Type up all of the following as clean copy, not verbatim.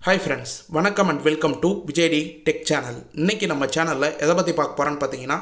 Hi friends, வணக்கம் and welcome to விஜய்டி tech channel. இன்றைக்கி நம்ம சேனலில் எதை பற்றி பார்க்க போகிறோன்னு பார்த்தீங்கன்னா,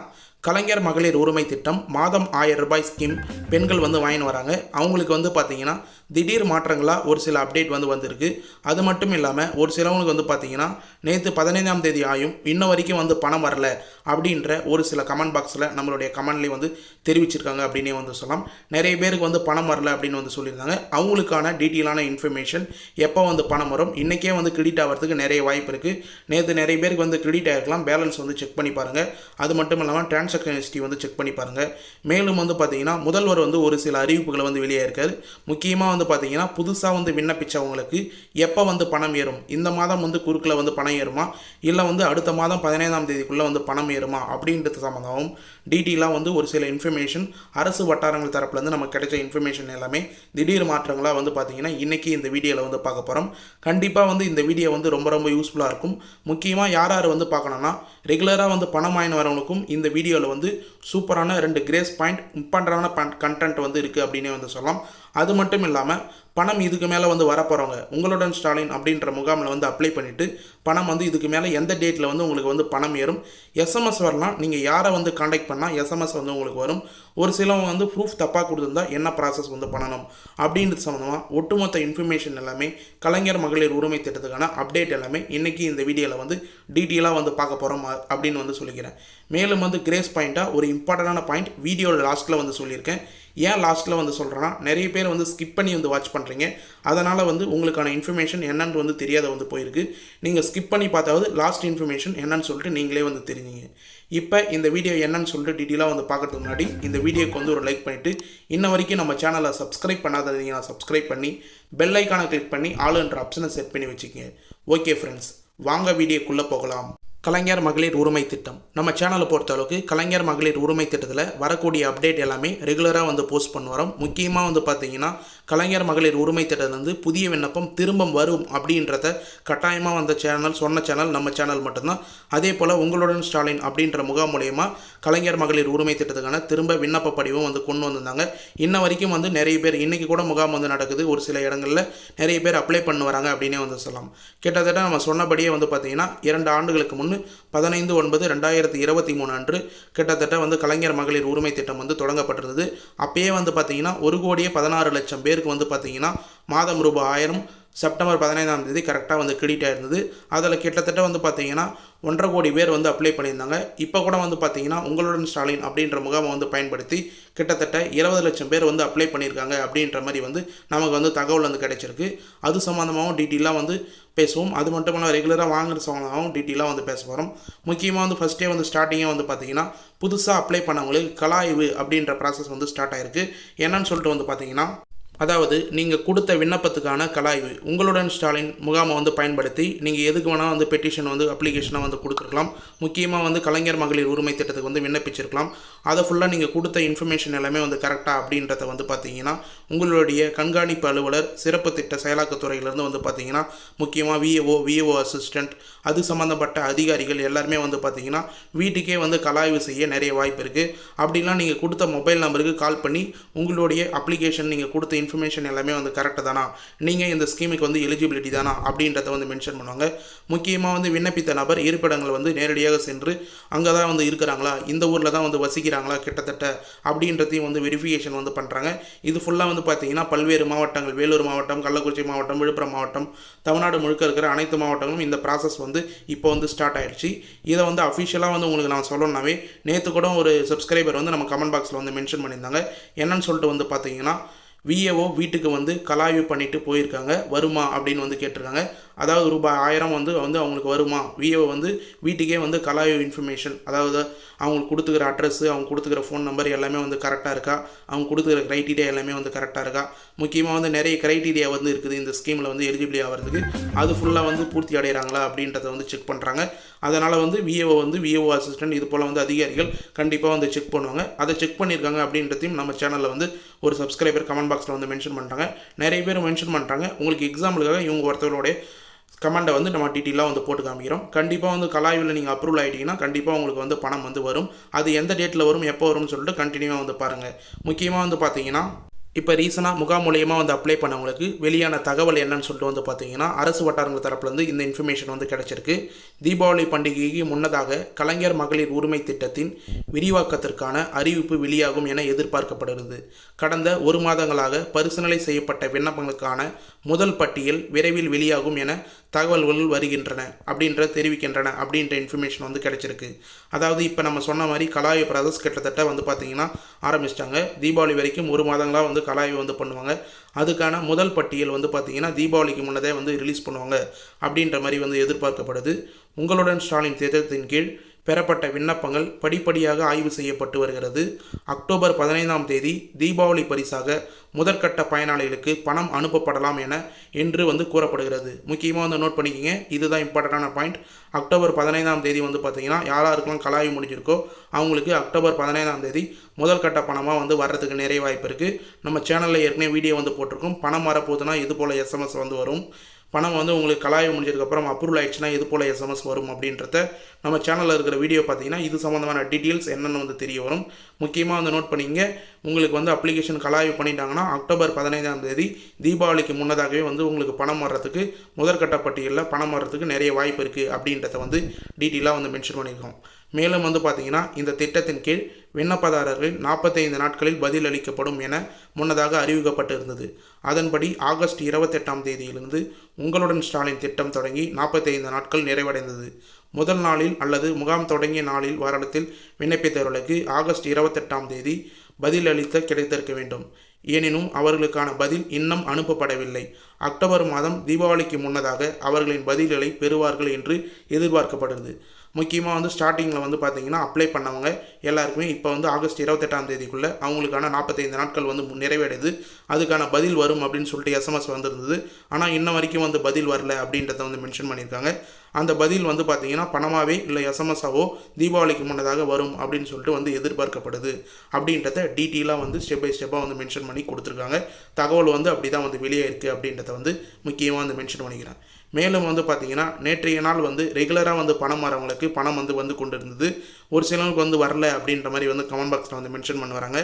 கலைஞர் மகளிர் உரிமை திட்டம் மாதம் 1000 ரூபாய் ஸ்கீம் பெண்கள் வாங்கின்னு வராங்க. அவங்களுக்கு பார்த்தீங்கன்னா திடீர் மாற்றங்களாக ஒரு சில அப்டேட் வந்திருக்கு. அது மட்டும் இல்லாமல் ஒரு சிலவங்களுக்கு பார்த்தீங்கன்னா நேற்று 15ஆம் தேதி ஆயும் இன்ன வரைக்கும் பணம் வரல அப்படின்ற ஒரு சில கமெண்ட் பாக்ஸில் நம்மளுடைய கமெண்ட்லேயே தெரிவிச்சிருக்காங்க அப்படின்னே சொல்லலாம். நிறைய பேருக்கு பணம் வரல அப்படின்னு சொல்லியிருந்தாங்க. அவங்களுக்கான டீட்டெயிலான இன்ஃபர்மேஷன் எப்போ பணம் வரும், இன்றைக்கே கிரெடிட் ஆகிறதுக்கு நிறைய வாய்ப்பு இருக்குது. நேற்று நிறைய பேருக்கு கிரெடிட் ஆகிருக்கலாம். பேலன்ஸ் செக் பண்ணி பாருங்கள். அது மட்டும் இல்லாமல் டிரான்சாக்ஷன் ஹிஸ்ட்ரி செக் பண்ணி பாருங்கள். மேலும் பார்த்தீங்கன்னா முதல்வர் ஒரு சில அறிவிப்புகளை வெளியே இருக்காரு. முக்கியமாக பார்த்தீங்கன்னா புதுசாக விண்ணப்பிச்சவங்களுக்கு எப்போ பணம் ஏறும், இந்த மாதம் குறுக்கில் பணம் ஏறுமா, இல்லை அடுத்த மாதம் 15ஆம் தேதிக்குள்ளே பணம் ஏறுமா அப்படின்றது சம்பந்தமாகவும் டீட்டெயிலாக ஒரு சில இன்ஃபர்மேஷன் அரசு வட்டாரங்கள் தரப்புலேருந்து நமக்கு கிடைச்ச இன்ஃபர்மேஷன் எல்லாமே திடீர் மாற்றங்களாக பார்த்தீங்கன்னா இன்றைக்கி இந்த வீடியோவில் பார்க்க போகிறோம். கண்டிப்பாக இந்த வீடியோ ரொம்ப ரொம்ப யூஸ்ஃபுல்லாக இருக்கும். முக்கியமாக யார் யார் பார்க்கணும்னா ரெகுலராக பணம் வாங்கி வரவனுக்கும் இந்த வீடியோவில் சூப்பரான 2 கிரேஸ் பாயிண்ட் இம்பார்ட்டண்டான கண்டென்ட் இருக்குது அப்படின்னே சொல்லலாம். அது மட்டும் இல்லாமல் பணம் இதுக்கு மேலே வரப்போகிறவங்க உங்களுடன் ஸ்டாலின் அப்படின்ற முகாமில் அப்ளை பண்ணிவிட்டு பணம் இதுக்கு மேலே எந்த டேட்டில் உங்களுக்கு பணம் ஏறும், எஸ்எம்எஸ் வரலாம். நீங்கள் யாரை காண்டாக்ட் பண்ணால் எஸ்எம்எஸ் உங்களுக்கு வரும். ஒரு சிலவங்க ப்ரூஃப் தப்பாக கொடுத்துருந்தா என்ன ப்ராசஸ் பண்ணணும் அப்படின்றது சம்மந்தமாக ஒட்டுமொத்த இன்ஃபர்மேஷன் எல்லாமே கலைஞர் மகளிர் உரிமை திட்டத்துக்கான அப்டேட் எல்லாமே இன்றைக்கி இந்த வீடியோவில் டீட்டெயிலாக பார்க்க போகிறோம் அப்படின்னு சொல்லிக்கிறேன். மேலும் கிரேஸ் பாயிண்ட்டாக ஒரு இம்பார்ட்டண்டான பாயிண்ட் வீடியோவில் லாஸ்ட்டில் சொல்லியிருக்கேன். ஏன் லாஸ்ட்டில் சொல்கிறேன்னா நிறைய பேர் ஸ்கிப் பண்ணி வாட்ச் பண்ணுறீங்க. அதனால் உங்களுக்கான இன்ஃபர்மேஷன் என்னன்னு தெரியாத போயிருக்கு. நீங்கள் ஸ்கிப் பண்ணி பார்த்தாவது லாஸ்ட் இன்ஃபர்மேஷன் என்னன்னு சொல்லிட்டு நீங்களே தெரிஞ்சிங்க. இப்போ இந்த வீடியோ என்னன்னு சொல்லிட்டு டீட்டெயிலாக பார்க்கறதுக்கு முன்னாடி இந்த வீடியோக்கு ஒரு லைக் பண்ணிவிட்டு இன்ன வரைக்கும் நம்ம சேனலை சப்ஸ்கிரைப் பண்ணாதீங்கன்னா சப்ஸ்கிரைப் பண்ணி பெல் ஐக்கானை கிளிக் பண்ணி ஆளுன்ற ஆப்ஷனை செட் பண்ணி வச்சுக்கோங்க. ஓகே ஃப்ரெண்ட்ஸ், வாங்க வீடியோக்குள்ளே போகலாம். கலைஞர் மகளிர் உரிமை திட்டம் நம்ம சேனலை பொறுத்தளவுக்கு கலைஞர் மகளிர் உரிமை திட்டத்தில் வரக்கூடிய அப்டேட் எல்லாமே ரெகுலராக போஸ்ட் பண்ண வரோம். முக்கியமாக பார்த்தீங்கன்னா கலைஞர் மகளிர் உரிமை திட்டத்திலேருந்து புதிய விண்ணப்பம் திரும்ப வரும் அப்படின்றத கட்டாயமாக சொன்ன சேனல் நம்ம சேனல் மட்டும்தான். அதே போல் உங்களுடன் ஸ்டாலின் அப்படின்ற முகாம் மூலயமா கலைஞர் மகளிர் உரிமை திட்டத்துக்கான திரும்ப விண்ணப்ப படிவம் கொண்டு வந்திருந்தாங்க. இன்ன வரைக்கும் நிறைய பேர் இன்றைக்கி கூட முகாம் நடக்குது. ஒரு சில இடங்களில் நிறைய பேர் அப்ளை பண்ண வராங்க அப்படின்னே சொல்லலாம். கிட்டத்தட்ட நம்ம சொன்னபடியே பார்த்தீங்கன்னா 2 ஆண்டுகளுக்கு முன் 15/9/2023 அன்று கிட்டத்தட்ட கலைஞர் மகளிர் உரிமை திட்டம் தொடங்கப்பட்டிருந்தது. அப்பயே பார்த்தீங்கன்னா 1,16,00,000 பேருக்கு பார்த்தீங்கன்னா மாதம் ரூபாய் 1000 செப்டம்பர் 15ஆம் தேதி கரெக்டாக கிரெடிட் ஆயிருந்தது. அதில் கிட்டத்தட்ட பார்த்தீங்கன்னா 1.5 கோடி பேர் அப்ளை பண்ணியிருந்தாங்க. இப்போ கூட பார்த்தீங்கன்னா உங்களுடன் ஸ்டாலின் அப்படின்ற முகாமை பயன்படுத்தி கிட்டத்தட்ட 20 லட்சம் பேர் அப்ளை பண்ணியிருக்காங்க அப்படின்ற மாதிரி நமக்கு தகவல் கிடைச்சிருக்கு. அது சம்மந்தமாகவும் டீட்டெயிலாக பேசுவோம். அது மட்டும் இல்லாமல் ரெகுலராக வாங்குற சம்மந்தமாகவும் டீட்டெயிலாக பேச போகிறோம். முக்கியமாக ஃபஸ்ட்டே ஸ்டார்டிங்கே பார்த்தீங்கன்னா புதுசாக அப்ளை பண்ணவங்களுக்கு கலாய்வு அப்படின்ற ப்ராசஸ் ஸ்டார்ட் ஆகிருக்கு. என்னன்னு சொல்லிட்டு பார்த்தீங்கன்னா, அதாவது நீங்கள் கொடுத்த விண்ணப்பத்துக்கான கலாய்வு உங்களுடன் ஸ்டாலின் முகாமை பயன்படுத்தி நீங்கள் எதுக்கு வேணால் பெட்டிஷன் அப்ளிகேஷனாக கொடுத்துருக்கலாம். முக்கியமாக கலைஞர் மகளிர் உரிமை திட்டத்துக்கு விண்ணப்பிச்சிருக்கலாம். அதை ஃபுல்லாக நீங்கள் கொடுத்த இன்ஃபர்மேஷன் எல்லாமே கரெக்டாக அப்படின்றத பார்த்தீங்கன்னா உங்களுடைய கண்காணிப்பு அலுவலர் சிறப்பு திட்ட செயலாக்கத்துறையிலேருந்து பார்த்தீங்கன்னா முக்கியமாக விஏஓ அசிஸ்டண்ட் அது சம்மந்தப்பட்ட அதிகாரிகள் எல்லாருமே பார்த்தீங்கன்னா வீட்டுக்கே கலாய்வு செய்ய நிறைய வாய்ப்பு இருக்குது. அப்படின்னா நீங்கள் கொடுத்த மொபைல் நம்பருக்கு கால் பண்ணி உங்களுடைய அப்ளிகேஷன் நீங்கள் கொடுத்த இன்ஃபர்மேஷன் எல்லாமே கரெக்டாக தானா, நீங்கள் இந்த ஸ்கீமுக்கு எலிஜிபிலிட்டி தானா அப்படின்றத மென்ஷன் பண்ணுவாங்க. முக்கியமாக விண்ணப்பித்த நபர் இருப்பிடங்கள் நேரடியாக சென்று அங்கே தான் இருக்கிறாங்களா, இந்த ஊரில் தான் வசிக்கிறாங்களா கிட்டத்தட்ட அப்படின்றதையும் வெரிஃபிகேஷன் பண்ணுறாங்க. இது ஃபுல்லாக பார்த்தீங்கன்னா பல்வேறு மாவட்டங்கள், வேலூர் மாவட்டம், கள்ளக்குறிச்சி மாவட்டம், விழுப்புரம் மாவட்டம், தமிழ்நாடு முழுக்க இருக்கிற அனைத்து மாவட்டங்களும் இந்த ப்ராசஸ் இப்போ ஸ்டார்ட் ஆயிடுச்சு. இதை அஃபிஷியலாக உங்களுக்கு நான் சொல்லணும்னாவே நேற்று கூட ஒரு சப்ஸ்கிரைபர் நம்ம கமெண்ட் பாக்ஸில் மென்ஷன் பண்ணியிருந்தாங்க. என்னன்னு சொல்லிட்டு பார்த்தீங்கன்னா விஏஓ வீட்டுக்கு கலாய்வு பண்ணிட்டு போயிருக்காங்க, வருமா அப்படின்னு கேட்டிருக்காங்க. அதாவது ரூபாய் 1000 அவங்களுக்கு வருமா, விஏஓ வீட்டுக்கே கலாய்வு இன்ஃபர்மேஷன், அதாவது அவங்களுக்கு கொடுத்துக்கிற அட்ரஸ்ஸு, அவங்க கொடுத்துக்கிற ஃபோன் நம்பர் எல்லாமே கரெக்டாக இருக்கா, அவங்க கொடுத்துக்கிற க்ரைட்டீரியா எல்லாமே கரெக்டாக இருக்கா. முக்கியமாக நிறைய க்ரைட்டீரியா இருக்குது இந்த ஸ்கீமில் எலிஜிபிளி ஆகிறதுக்கு. அது ஃபுல்லாக பூர்த்தி அடைகிறாங்களா அப்படின்றத செக் பண்ணுறாங்க. அதனால் விஏஓ அசிஸ்டன்ட் இது போல் அதிகாரிகள் கண்டிப்பாக செக் பண்ணுவாங்க. அதை செக் பண்ணியிருக்காங்க அப்படின்றதையும் நம்ம சேனலில் ஒரு சப்ஸ்கிரைபர் கமெண்ட் பாக்ஸில் மென்ஷன் பண்ணுறாங்க. நிறைய பேர் மென்ஷன் பண்ணுறாங்க. உங்களுக்கு எக்ஸாம்பிளுக்காக இவங்க ஒருத்தரோடைய கமெண்டை நம்ம டீட்டெயிலாக போட்டு காமிக்கிறோம். கண்டிப்பாக கலாய்வில் நீங்கள் அப்ரூவல் ஆகிட்டீங்கன்னா கண்டிப்பாக உங்களுக்கு பணம் வரும். அது எந்த டேட்டில் வரும், எப்போ வரும்னு சொல்லிட்டு கண்டினியூவாக பாருங்கள். முக்கியமாக பார்த்தீங்கன்னா இப்போ ரீசனாக முகாம் மூலியமாக வந்து அப்ளை பண்ணவங்களுக்கு வெளியான தகவல் என்னன்னு சொல்லிட்டு வந்து பார்த்தீங்கன்னா அரசு வட்டாரங்கள் தரப்புலேருந்து இந்த இன்ஃபர்மேஷன் வந்து கிடச்சிருக்கு. தீபாவளி பண்டிகைக்கு முன்னதாக கலைஞர் மகளிர் உரிமை திட்டத்தின் விரிவாக்கத்திற்கான அறிவிப்பு வெளியாகும் என எதிர்பார்க்கப்படுகிறது. கடந்த 1 மாதங்களாக பரிசீலனை செய்யப்பட்ட விண்ணப்பங்களுக்கான முதல் பட்டியல் விரைவில் வெளியாகும் என தகவல்கள் வருகின்றன தெரிவிக்கின்றன அப்படின்ற இன்ஃபர்மேஷன் வந்து கிடச்சிருக்கு. அதாவது இப்போ நம்ம சொன்ன மாதிரி கலாய்வு ப்ராசஸ் கிட்டத்தட்ட வந்து பார்த்திங்கன்னா ஆரம்பிச்சிட்டாங்க. தீபாவளி வரைக்கும் 1 மாதங்களாக வந்து கலாய்வு வந்து பண்ணுவாங்க. அதுக்கான முதல் பட்டியல் வந்து பார்த்திங்கன்னா தீபாவளிக்கு முன்னதே வந்து ரிலீஸ் பண்ணுவாங்க அப்படின்ற மாதிரி வந்து எதிர்பார்க்கப்படுது. உங்களுடன் ஸ்டாலின் திட்டத்தின் கீழ் பெறப்பட்ட விண்ணப்பங்கள் படிப்படியாக ஆய்வு செய்யப்பட்டு வருகிறது. அக்டோபர் 15ஆம் தேதி தீபாவளி பரிசாக முதற்கட்ட பயனாளிகளுக்கு பணம் அனுப்பப்படலாம் என்று வந்து கூறப்படுகிறது. முக்கியமாக வந்து நோட் பண்ணிக்கிங்க, இதுதான் இம்பார்ட்டண்டான பாயிண்ட். அக்டோபர் 15ஆம் தேதி வந்து பார்த்திங்கன்னா யாராருக்கெல்லாம் கலாய்வு முடிஞ்சிருக்கோ அவங்களுக்கு அக்டோபர் 15ஆம் தேதி முதல் கட்ட பணமாக வந்து வர்றதுக்கு நிறைய வாய்ப்பு இருக்குது. நம்ம சேனலில் ஏற்கனவே வீடியோ வந்து போட்டிருக்கோம். பணம் வரப்போகுதுன்னா இது போல் எஸ்எம்எஸ் வந்து வரும். பணம் வந்து உங்களுக்கு கலாய்வு முடிஞ்சதுக்கப்புறம் அப்ரூவல் ஆயிடுச்சுன்னா இது போல் எஸ்எம்எஸ் வரும் அப்படின்றத நம்ம சேனலில் இருக்கிற வீடியோ பார்த்தீங்கன்னா இது சம்மந்தமான டீட்டெயில்ஸ் என்னென்னு வந்து தெரிய வரும். முக்கியமாக வந்து நோட் பண்ணிங்க, உங்களுக்கு வந்து அப்ளிகேஷன் கலாய்வு பண்ணிட்டாங்கன்னா அக்டோபர் 15ஆம் தேதி தீபாவளிக்கு முன்னதாகவே வந்து உங்களுக்கு பணம் வர்றதுக்கு முதற்கட்ட பட்டியலில் பணம் வர்றதுக்கு நிறைய வாய்ப்பு இருக்குது அப்படின்றத வந்து டீட்டெயிலாக வந்து மென்ஷன் பண்ணியிருக்கோம். மேலும் வந்து பார்த்திங்கன்னா இந்த திட்டத்தின் கீழ் விண்ணப்பதாரர்கள் 45 நாட்களில் பதில் அளிக்கப்படும் என முன்னதாக அறிவிக்கப்பட்டிருந்தது. அதன்படி ஆகஸ்ட் 28ஆம் தேதியிலிருந்து உங்களுடன் ஸ்டாலின் திட்டம் தொடங்கி 45 நாட்கள் நிறைவடைந்தது. முதல் நாளில் அல்லது முகாம் தொடங்கிய நாளில் வாரத்தில் விண்ணப்பித்தவர்களுக்கு ஆகஸ்ட் 28ஆம் தேதி பதில் அளித்த கிடைத்திருக்க வேண்டும். எனினும் அவர்களுக்கான பதில் இன்னும் அனுப்பப்படவில்லை. அக்டோபர் மாதம் தீபாவளிக்கு முன்னதாக அவர்களின் பதில்களை பெறுவார்கள் என்று எதிர்பார்க்கப்படுகிறது. முக்கியமாக வந்து ஸ்டார்டிங்கில் வந்து பார்த்திங்கன்னா அப்ளை பண்ணவங்க எல்லாருக்குமே இப்போ வந்து ஆகஸ்ட் 28ஆம் தேதிக்குள்ளே அவங்களுக்கான 45 நாட்கள் வந்து நிறைவடைது. அதுக்கான பதில் வரும் அப்படின்னு சொல்லிட்டு எஸ்எம்எஸ் வந்துருந்தது. ஆனால் இன்ன வரைக்கும் வந்து பதில் வரல அப்படின்றத வந்து மென்ஷன் பண்ணியிருக்காங்க. அந்த பதில் வந்து பார்த்திங்கன்னா பணமாகவே இல்லை எஸ்எம்எஸ்ஸாவோ தீபாவளிக்கு முன்னதாக வரும் அப்படின்னு சொல்லிட்டு வந்து எதிர்பார்க்கப்படுது அப்படின்றத டீட்டெயிலாக வந்து ஸ்டெப் பை ஸ்டெப்பாக வந்து மென்ஷன் பண்ணி கொடுத்துருக்காங்க. தகவல் வந்து அப்படி தான் வந்து வெளியே இருக்குது அப்படின்றத வந்து முக்கியமாக வந்து மென்ஷன் பண்ணிக்கிறேன். மேலும் வந்து பார்த்திங்கன்னா நேற்றைய நாள் வந்து ரெகுலராக வந்து பணம் வரவங்களுக்கு பணம் வந்து கொண்டு இருந்தது. ஒரு சிலருக்கு வந்து வரல அப்படின்ற மாதிரி வந்து கமெண்ட் பாக்ஸில் வந்து மென்ஷன் பண்ணுவாங்க.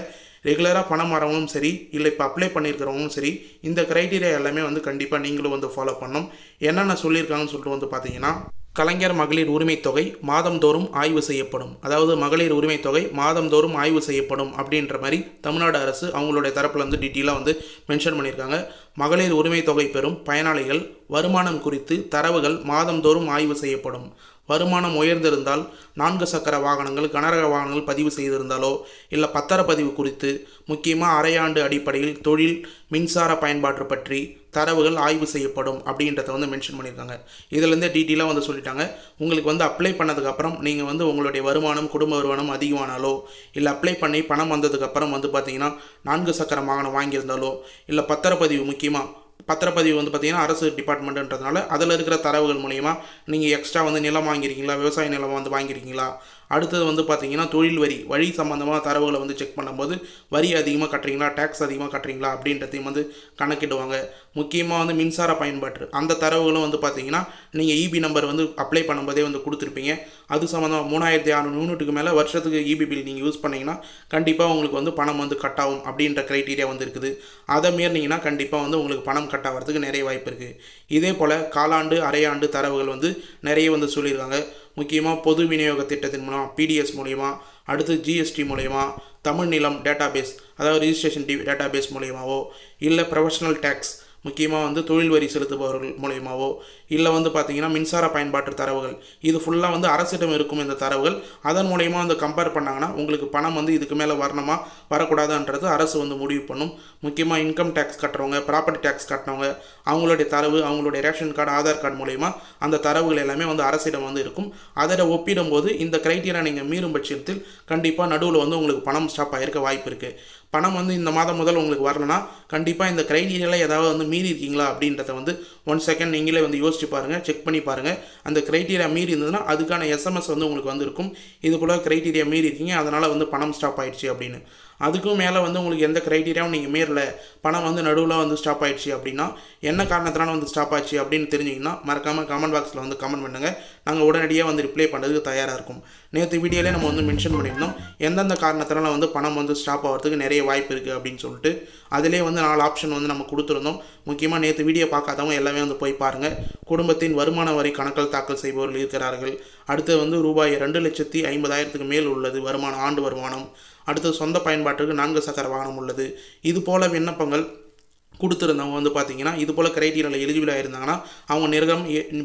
ரெகுலராக பணம் வரவங்களும் சரி, இல்லை இப்போ அப்ளை பண்ணியிருக்கிறவங்களும் சரி, இந்த க்ரைட்டீரியா எல்லாமே வந்து கண்டிப்பாக நீங்களும் வந்து ஃபாலோ பண்ணணும். என்னென்ன சொல்லியிருக்காங்கன்னு சொல்லிட்டு வந்து பார்த்தீங்கன்னா, கலைஞர் மகளிர் உரிமை தொகை மாதந்தோறும் ஆய்வு செய்யப்படும். அதாவது மகளிர் உரிமை தொகை மாதந்தோறும் ஆய்வு செய்யப்படும் அப்படின்ற மாதிரி தமிழ்நாடு அரசு அவங்களுடைய தரப்பில் வந்து டீட்டெயிலாக வந்து மென்ஷன் பண்ணியிருக்காங்க. மகளிர் உரிமை தொகை பெறும் பயனாளிகள் வருமானம் குறித்து தரவுகள் மாதந்தோறும் ஆய்வு செய்யப்படும். வருமானம் உயர்ந்திருந்தால் 4 சக்கர வாகனங்கள் கனரக வாகனங்கள் பதிவு செய்திருந்தாலோ இல்லை பத்திரப்பதிவு குறித்து முக்கியமாக அரையாண்டு அடிப்படையில் தொழில் மின்சார பயன்பாட்டு பற்றி தரவுகள் ஆய்வு செய்யப்படும் அப்படின்றத வந்து மென்ஷன் பண்ணியிருக்காங்க. இதிலேருந்தே டீட்டெயிலாக வந்து சொல்லிட்டாங்க. உங்களுக்கு வந்து அப்ளை பண்ணதுக்கப்புறம் நீங்கள் வந்து உங்களுடைய வருமானம் குடும்ப வருமானம் அதிகமானாலோ இல்லை அப்ளை பண்ணி பணம் வந்ததுக்கப்புறம் வந்து பார்த்திங்கன்னா 4 சக்கர வாகனம் வாங்கியிருந்தாலோ இல்லை பத்திரப்பதிவு முக்கியமாக பத்திரப்பதிவு வந்து பார்த்திங்கன்னா அரசு டிபார்ட்மெண்ட்டுன்றதுனால அதில் இருக்கிற தரவுகள் மூலிமா நீங்கள் எக்ஸ்ட்ரா வந்து நிலம் வாங்கியிருக்கீங்களா, விவசாய நிலம் வந்து வாங்கியிருக்கீங்களா, அடுத்தது வந்து பார்த்திங்கன்னா தொழில் வரி சம்மந்தமான தரவுகளை வந்து செக் பண்ணும்போது வரி அதிகமாக கட்டுறீங்களா, டேக்ஸ் அதிகமாக கட்டுறீங்களா அப்படின்றதையும் வந்து கணக்கிடுவாங்க. முக்கியமாக வந்து மின்சார பயன்பாட்டு அந்த தரவுகளும் வந்து பார்த்திங்கன்னா நீங்கள் இபி நம்பர் வந்து அப்ளை பண்ணும்போதே வந்து கொடுத்துருப்பீங்க. அது சம்மந்தமாக 3600 யூனிட்டுக்கு மேலே வருஷத்துக்கு இபி பில் நீங்கள் யூஸ் பண்ணிங்கன்னா கண்டிப்பாக உங்களுக்கு வந்து பணம் வந்து கட் ஆகும் அப்படின்ற க்ரைட்டீரியா வந்து இருக்குது. அதை மீறினீங்கன்னா கண்டிப்பாக வந்து உங்களுக்கு பணம் கட் ஆகிறதுக்கு நிறைய வாய்ப்பு இருக்குது. இதே போல் காலாண்டு அரையாண்டு தரவுகள் வந்து நிறைய வந்து சொல்லியிருக்காங்க. முக்கியமாக பொது விநியோக திட்டத்தின் மூலம் பிடிஎஸ் மூலிமா, அடுத்து ஜிஎஸ்டி மூலயமா, தமிழ் நிலம் டேட்டாபேஸ் அதாவது ரிஜிஸ்ட்ரேஷன் டேட்டாபேஸ் மூலியமாவோ இல்லை ப்ரொஃபஷனல் டேக்ஸ் முக்கியமாக வந்து தொழில் வரி செலுத்துபவர்கள் மூலயமாவோ இல்லை வந்து பார்த்திங்கன்னா மின்சார பயன்பாட்டு தரவுகள் இது ஃபுல்லாக வந்து அரசிடம் இருக்கும் இந்த தரவுகள். அதன் மூலயமா வந்து கம்பேர் பண்ணாங்கன்னா உங்களுக்கு பணம் வந்து இதுக்கு மேலே வரணுமா வரக்கூடாதுன்றது அரசு வந்து முடிவு பண்ணும். முக்கியமாக இன்கம் டேக்ஸ் கட்டுறவங்க, ப்ராப்பர்ட்டி டேக்ஸ் கட்டினவங்க அவங்களுடைய தரவு, அவங்களுடைய ரேஷன் கார்டு, ஆதார் கார்டு மூலயமா அந்த தரவுகள் எல்லாமே வந்து அரசிடம் வந்து இருக்கும். அதை ஒப்பிடும்போது இந்த க்ரைட்டீரியா நீங்கள் மீறும் பட்சத்தில் கண்டிப்பாக நடுவில் வந்து உங்களுக்கு பணம் ஸ்டாப் ஆகிருக்க வாய்ப்பு இருக்குது. பணம் வந்து இந்த மாதம் முதல் உங்களுக்கு வரலனா கண்டிப்பாக இந்த க்ரைட்டீரியாவில் ஏதாவது வந்து மீறி இருக்கீங்களா அப்படின்றத வந்து 1 செகண்ட் நீங்களே வந்து யோசிச்சு பாருங்கள், செக் பண்ணி பாருங்கள். அந்த க்ரைட்டீரியா மீறி இருந்ததுன்னா அதுக்கான எஸ்எம்எஸ் வந்து உங்களுக்கு வந்து இருக்கும். இது போல் க்ரைட்டீரியா மீறி இருக்கீங்க, அதனால் வந்து பணம் ஸ்டாப் ஆயிடுச்சு அப்படின்னு. அதுக்கும் மேலே வந்து உங்களுக்கு எந்த க்ரைட்டீரியாவும் நீங்கள் மீறல, பணம் வந்து நடுவில் வந்து ஸ்டாப் ஆயிடுச்சு அப்படின்னா என்ன காரணத்தினால வந்து ஸ்டாப் ஆச்சு அப்படின்னு தெரிஞ்சிங்கன்னா மறக்காமல் கமெண்ட் பாக்ஸில் வந்து கமெண்ட் பண்ணுங்கள். நாங்கள் உடனடியாக வந்து ரிப்ளை பண்ணுறதுக்கு தயாராக இருக்கும். நேற்று வீடியோலேயே நம்ம வந்து மென்ஷன் பண்ணியிருந்தோம் எந்தெந்த காரணத்தினால வந்து பணம் வந்து ஸ்டாப் ஆகிறதுக்கு நிறைய வாய்ப்பு இருக்குது அப்படின்னு சொல்லிட்டு. அதிலே வந்து 4 ஆப்ஷன் வந்து நம்ம கொடுத்துருந்தோம். முக்கியமாக நேற்று வீடியோ பார்க்காதவங்க எல்லாமே வந்து போய் பாருங்கள். குடும்பத்தின் வருமான வரி கணக்கில் தாக்கல் செய்பவர்கள் இருக்கிறார்கள். அடுத்தது வந்து ரூபாய் 2,50,000க்கு மேல் உள்ளது வருமானம், ஆண்டு வருமானம். அடுத்தது சொந்த பயன்பாட்டுக்கு 4 சக்கர வாகனம் உள்ளது. இது போல் விண்ணப்பங்கள் கொடுத்துருந்தவங்க வந்து பார்த்தீங்கன்னா இது போல் க்ரைட்டீரியாவில் எலிஜிபிளாக இருந்தாங்கன்னா அவங்க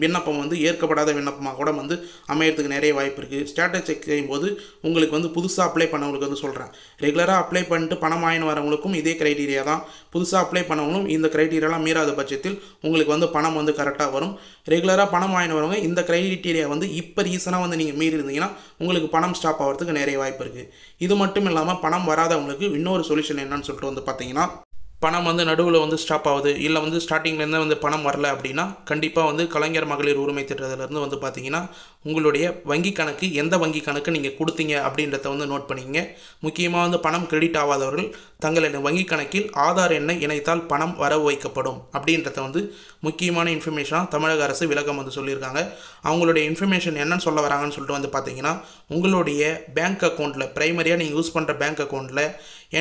விண்ணப்பம் வந்து ஏற்கப்படாத விண்ணப்பமாக கூட வந்து அமையறதுக்கு நிறைய வாய்ப்பு இருக்குது. ஸ்டேட்டஸ் செக் செய்யும்போது உங்களுக்கு வந்து புதுசாக அப்ளை பண்ணவங்களுக்கு வந்து சொல்கிறேன், ரெகுலராக அப்ளை பண்ணிட்டு பணம் வாங்கி வரவங்களுக்கும் இதே க்ரைட்டீரியா தான். புதுசாக அப்ளை பண்ணவங்களும் இந்த க்ரைட்டீரியாலாம் மீறாத பட்சத்தில் உங்களுக்கு வந்து பணம் வந்து கரெக்டாக வரும். ரெகுலராக பணம் வாங்கி வரவங்க இந்த க்ரைட்டீரியா வந்து இப்போ ரீசனாக வந்து நீங்கள் மீறி இருந்தீங்கன்னா உங்களுக்கு பணம் ஸ்டாப் ஆகிறதுக்கு நிறைய வாய்ப்பு இருக்குது. இது மட்டும் இல்லாமல் பணம் வராதவங்களுக்கு இன்னொரு சொல்யூஷன் என்னன்னு சொல்லிட்டு வந்து பார்த்தீங்கன்னா, பணம் வந்து நடுவில் வந்து ஸ்டாப் ஆகுது, இல்லை வந்து ஸ்டார்டிங்லேருந்து வந்து பணம் வரல அப்படின்னா கண்டிப்பாக வந்து கலைஞர் மகளிர் உரிமை திட்டத்திலேருந்து வந்து பார்த்தீங்கன்னா உங்களுடைய வங்கி கணக்கு எந்த வங்கி கணக்கு நீங்கள் கொடுத்தீங்க அப்படின்றத வந்து நோட் பண்ணிங்க. முக்கியமாக வந்து பணம் கிரெடிட் ஆகாதவர்கள் தங்களின் வங்கி கணக்கில் ஆதார் எண்ணை இணைத்தால் பணம் வரவு வைக்கப்படும் அப்படின்றத வந்து முக்கியமான இன்ஃபர்மேஷனாக தமிழக அரசு விளக்கம் வந்து சொல்லியிருக்காங்க. அவங்களுடைய இன்ஃபர்மேஷன் என்னன்னு சொல்ல வராங்கன்னு சொல்லிட்டு வந்து பார்த்தீங்கன்னா, உங்களுடைய பேங்க் அக்கௌண்ட்டில் ப்ரைமரியாக நீங்கள் யூஸ் பண்ணுற பேங்க் அக்கௌண்ட்டில்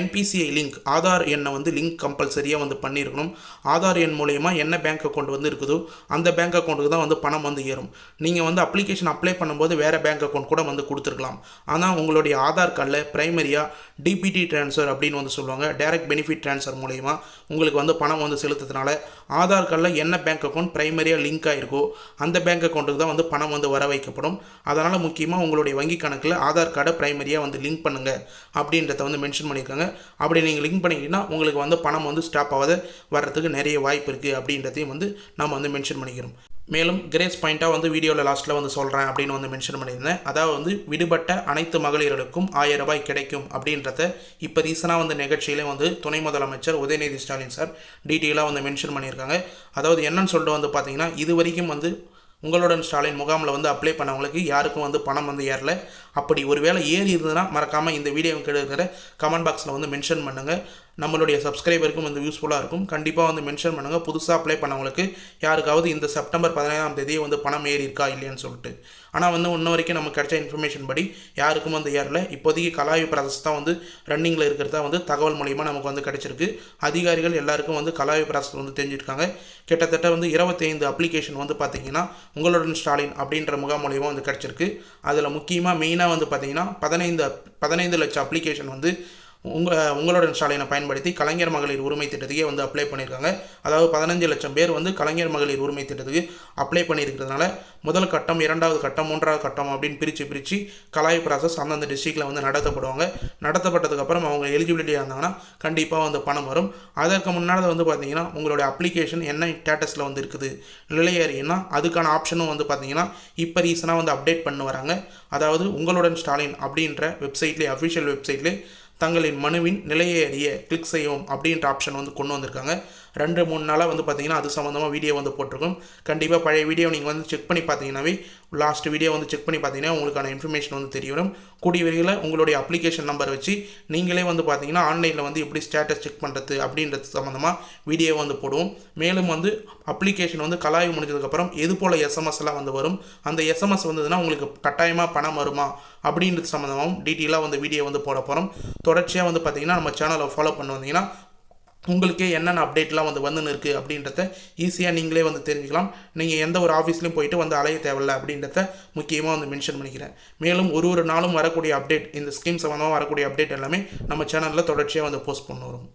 NPCI லிங்க் ஆதார் எண்ணை வந்து லிங்க் கம்பல்சரியாக வந்து பண்ணியிருக்கணும். ஆதார் எண் மூலயமா என்ன பேங்க் அக்கௌண்ட் வந்து இருக்குதோ அந்த பேங்க் அக்கௌண்ட்டுக்கு தான் வந்து பணம் வந்து ஏறும். நீங்கள் வந்து அப்ளிகேஷன் அப்ளை பண்ணும்போது வேறு பேங்க் அக்கௌண்ட் கூட வந்து கொடுத்துருக்கலாம். ஆனால் உங்களுடைய ஆதார் கார்டில் ப்ரைமரியாக DPT ட்ரான்ஸ்ஃபர் அப்படின்னு வந்து சொல்லுவாங்க, டைரக்ட் பெனிஃபிட் ட்ரான்ஸ்ஃபர் மூலயமா உங்களுக்கு வந்து பணம் வந்து செலுத்துறதுனால ஆதார் கார்டில் என்ன பேங்க் அக்கௌண்ட் ப்ரைமரியாக லிங்க் ஆகிருக்கோ அந்த பேங்க் அக்கௌண்ட்டுக்கு தான் வந்து பணம் வந்து வர வைக்கப்படும். அதனால் முக்கியமாக உங்களுடைய வங்கி கணக்கில் ஆதார் கார்டை ப்ரைமரியாக வந்து லிங்க் பண்ணுங்கள் அப்படின்றத வந்து மென்ஷன் பண்ணியிருக்காங்க. அப்படி நீங்கள் லிங்க் பண்ணிக்கிட்டீங்கன்னா உங்களுக்கு வந்து பணம் வந்து ஸ்டாப் ஆகாத வர்றதுக்கு நிறைய வாய்ப்பு இருக்குது அப்படின்றதையும் வந்து நம்ம வந்து மென்ஷன் பண்ணிக்கிறோம். மேலும் கிரேஸ் பாயிண்ட்டாக வந்து வீடியோவில் லாஸ்ட்டில் வந்து சொல்கிறேன் அப்படின்னு வந்து மென்ஷன் பண்ணியிருந்தேன். அதாவது வந்து விடுபட்ட அனைத்து மகளிர்களுக்கும் 1000 ரூபாய் கிடைக்கும் அப்படின்றத இப்போ ரீசனாக வந்து நிகழ்ச்சியிலே வந்து துணை முதலமைச்சர் உதயநிதி ஸ்டாலின் சார் டீட்டெயிலாக வந்து மென்ஷன் பண்ணியிருக்காங்க. அதாவது என்னன்னு சொல்லிட்டு வந்து பார்த்தீங்கன்னா, இது வரைக்கும் வந்து உங்களுடன் ஸ்டாலின் முகாமில் வந்து அப்ளை பண்ணவங்களுக்கு யாருக்கும் வந்து பணம் வந்து ஏறல. அப்படி ஒரு வேளை ஏறி இருந்ததுன்னா மறக்காமல் இந்த வீடியோ இருக்கிற கமெண்ட் பாக்ஸில் வந்து மென்ஷன் பண்ணுங்கள். நம்மளுடைய சப்ஸ்கிரைபருக்கும் வந்து யூஸ்ஃபுல்லாக இருக்கும். கண்டிப்பாக வந்து மென்ஷன் பண்ணுங்கள். புதுசாக அப்ளை பண்ணவங்களுக்கு யாருக்காவது இந்த செப்டம்பர் 15ஆம் தேதியே வந்து பணம் ஏறி இருக்கா இல்லையான்னு சொல்லிட்டு. ஆனால் வந்து இன்ன வரைக்கும் நமக்கு கிடைச்ச இன்ஃபர்மேஷன் படி யாருக்கும் வந்து ஏறல. இப்போதைக்கு கலாய்வு ப்ராசஸ் தான் வந்து ரன்னிங்கில் இருக்கிறதா வந்து தகவல் மூலிமா நமக்கு வந்து கிடச்சிருக்கு. அதிகாரிகள் எல்லாருக்கும் வந்து கலாய்வு ப்ராசஸ் வந்து தெரிஞ்சிருக்காங்க. கிட்டத்தட்ட வந்து 25 அப்ளிகேஷன் வந்து பார்த்தீங்கன்னா உங்களுடன் ஸ்டாலின் அப்படின்ற முகாம் மூலிமா வந்து கிடச்சிருக்கு. அதில் முக்கியமாக மெயினாக வந்து பார்த்தீங்கன்னா 15 லட்சம் அப்ளிகேஷன் வந்து உங்களுடன் ஸ்டாலினை பயன்படுத்தி கலைஞர் மகளிர் உரிமை திட்டத்துக்கே வந்து அப்ளை பண்ணியிருக்காங்க. அதாவது 15 லட்சம் பேர் வந்து கலைஞர் மகளிர் உரிமை திட்டத்துக்கு அப்ளை பண்ணியிருக்கிறதுனால முதல் கட்டம், 2வது கட்டம், 3வது கட்டம் அப்படின்னு பிரித்து கலாய்வு ப்ராசஸ் அந்தந்த டிஸ்ட்ரிக்டில் வந்து நடத்தப்படுவாங்க. நடத்தப்பட்டதுக்கப்புறம் அவங்க எலிஜிபிலிட்டியாக இருந்தாங்கன்னா கண்டிப்பாக வந்து பணம் வரும். அதற்கு முன்னாடி வந்து பார்த்தீங்கன்னா உங்களுடைய அப்ளிகேஷன் என்ன ஸ்டேட்டஸில் வந்து இருக்குது நிலையேறினா அதுக்கான ஆப்ஷனும் வந்து பார்த்தீங்கன்னா இப்போ ரீசனாக வந்து அப்டேட் பண்ணி வராங்க. அதாவது உங்களுடன் ஸ்டாலின் அப்படின்ற வெப்சைட்லேயே, அஃபிஷியல் வெப்சைட்லேயே தங்களின் மனுவின் நிலையை அறிய கிளிக் செய்யவும் அப்படின்ற ஆப்ஷன் வந்து கொண்டு வந்திருக்காங்க. 2-3 நாளாக வந்து பார்த்தீங்கன்னா அது சம்மந்தமாக வீடியோ வந்து போட்டிருக்கோம். கண்டிப்பாக பழைய வீடியோ நீங்கள் வந்து செக் பண்ணி பார்த்தீங்கன்னாவே, லாஸ்ட் வீடியோ வந்து செக் பண்ணி பார்த்தீங்கன்னா உங்களுக்கான இன்ஃபர்மேஷன் வந்து தெரிய வரும். கூடிய விரைவில் உங்களுடைய அப்ளிகேஷன் நம்பர் வச்சு நீங்களே வந்து பார்த்தீங்கன்னா ஆன்லைனில் வந்து எப்படி ஸ்டேட்டஸ் செக் பண்ணுறது அப்படின்றது சம்மந்தமாக வீடியோ வந்து போடுவோம். மேலும் வந்து அப்ளிகேஷன் வந்து கலாய்வு முடிஞ்சதுக்கப்புறம் எது போல் எஸ்எம்எஸ்லாம் வந்து வரும், அந்த எஸ்எம்எஸ் வந்ததுன்னா உங்களுக்கு கட்டாயமாக பணம் வருமா அப்படின்றது சம்மந்தமாகவும் டீட்டெயிலாக வந்து வீடியோ வந்து போட போகிறோம். தொடர்ச்சியாக வந்து பார்த்தீங்கன்னா நம்ம சேனலை ஃபாலோ பண்ண வந்தீங்கன்னா உங்களுக்கே என்னென்ன அப்டேட்லாம் வந்து வந்துன்னு இருக்குது அப்படின்றத ஈஸியாக நீங்களே வந்து தெரிஞ்சுக்கலாம். நீங்கள் எந்த ஒரு ஆஃபீஸ்லையும் போயிட்டு வந்து அலைய தேவையில்லை அப்படின்றத முக்கியமாக வந்து மென்ஷன் பண்ணிக்கிறேன். மேலும் ஒரு நாளும் வரக்கூடிய அப்டேட், இந்த ஸ்கீம் சம்மந்தமாக வரக்கூடிய அப்டேட் எல்லாமே நம்ம சேனலில் தொடர்ச்சியாக வந்து போஸ்ட் பண்ண வரும்.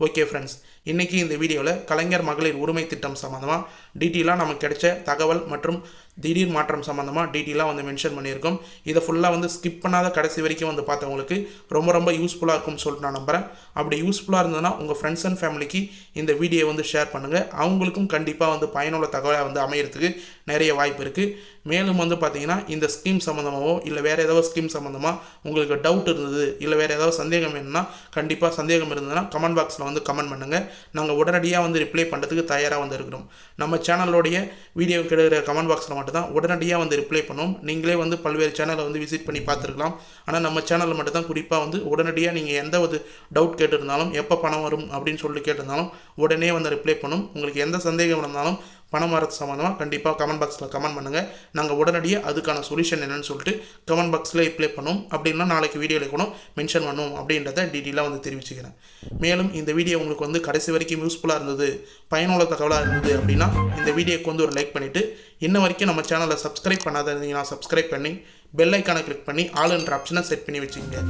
ஓகே ஃப்ரெண்ட்ஸ், இன்றைக்கி இந்த வீடியோவில் கலைஞர் மகளிர் உரிமை திட்டம் சம்மந்தமாக டீட்டெயிலாக நமக்கு கிடைச்ச தகவல் மற்றும் திடீர் மாற்றம் சம்மந்தமாக டீட்டெயிலாக வந்து மென்ஷன் பண்ணியிருக்கோம். இதை ஃபுல்லாக வந்து ஸ்கிப் பண்ணாத கடைசி வரைக்கும் வந்து பார்த்தவங்களுக்கு ரொம்ப யூஸ்ஃபுல்லாக இருக்கும்னு சொல்லிட்டு நான் நம்புகிறேன். அப்படி யூஸ்ஃபுல்லாக இருந்ததுன்னா உங்கள் ஃப்ரெண்ட்ஸ் அண்ட் ஃபேமிலிக்கு இந்த வீடியோ வந்து ஷேர் பண்ணுங்கள். அவங்களுக்கும் கண்டிப்பாக வந்து பயனுள்ள தகவலாக வந்து அமையறதுக்கு நிறைய வாய்ப்பு இருக்குது. மேலும் வந்து பார்த்தீங்கன்னா இந்த ஸ்கீம் சம்மந்தமாகவோ இல்லை வேறு ஏதாவது ஸ்கீம் சம்மந்தமாக உங்களுக்கு டவுட் இருந்தது, இல்லை வேறு ஏதாவது சந்தேகம் வேணும்னா கண்டிப்பாக சந்தேகம் இருந்ததுன்னா கமெண்ட் பாக்ஸில் வந்து கமெண்ட் பண்ணுங்கள். நாங்கள் உடனடியாக வந்து ரிப்ளை பண்ணுறதுக்கு தயாராக வந்து இருக்கிறோம். நம்ம சேனலோடைய வீடியோ கிடைக்கிற கமெண்ட் பாக்ஸில் மட்டும் தான் உடனடியாக வந்து ரிப்ளை பண்ணுவோம். நீங்களே வந்து பல்வேறு சேனலை வந்து விசிட் பண்ணி பார்த்துருக்கலாம். ஆனால் நம்ம சேனலில் மட்டும் தான் குறிப்பாக வந்து உடனடியாக நீங்கள் எந்த ஒரு டவுட் கேட்டிருந்தாலும், எப்போ பணம் வரும் அப்படின்னு சொல்லி கேட்டிருந்தாலும் உடனே வந்து ரிப்ளை பண்ணும். உங்களுக்கு எந்த சந்தேகம் இருந்தாலும் பணம் வரது சம்மந்தமாக கண்டிப்பாக கமெண்ட் பாக்ஸில் கமெண்ட் பண்ணுங்கள். நாங்கள் உடனடியாக அதுக்கான சொல்யூஷன் என்னென்னு சொல்லிட்டு கமெண்ட் பாக்ஸில் ரிப்ளை பண்ணுவோம். அப்படின்னா நாளைக்கு வீடியோவில் கூட மென்ஷன் பண்ணுவோம் அப்படின்றத டீட்டெயிலாக வந்து தெரிவிச்சுக்கிறேன். மேலும் இந்த வீடியோ உங்களுக்கு வந்து கடைசி வரைக்கும் யூஸ்ஃபுல்லாக இருந்தது, பயனுள்ள தகவலாக இருந்தது அப்படின்னா இந்த வீடியோக்கு வந்து ஒரு லைக் பண்ணிவிட்டு, இன்ன வரைக்கும் நம்ம சேனலை சப்ஸ்கிரைப் பண்ணாத இருந்தீங்கன்னா சப்ஸ்கிரைப் பண்ணி பெல் ஐக்கானை கிளிக் பண்ணி ஆல் என்ற ஆப்ஷனை செட் பண்ணி வச்சுக்கோங்க.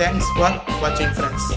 தேங்க்ஸ் ஃபார் வாட்சிங் ஃப்ரெண்ட்ஸ்.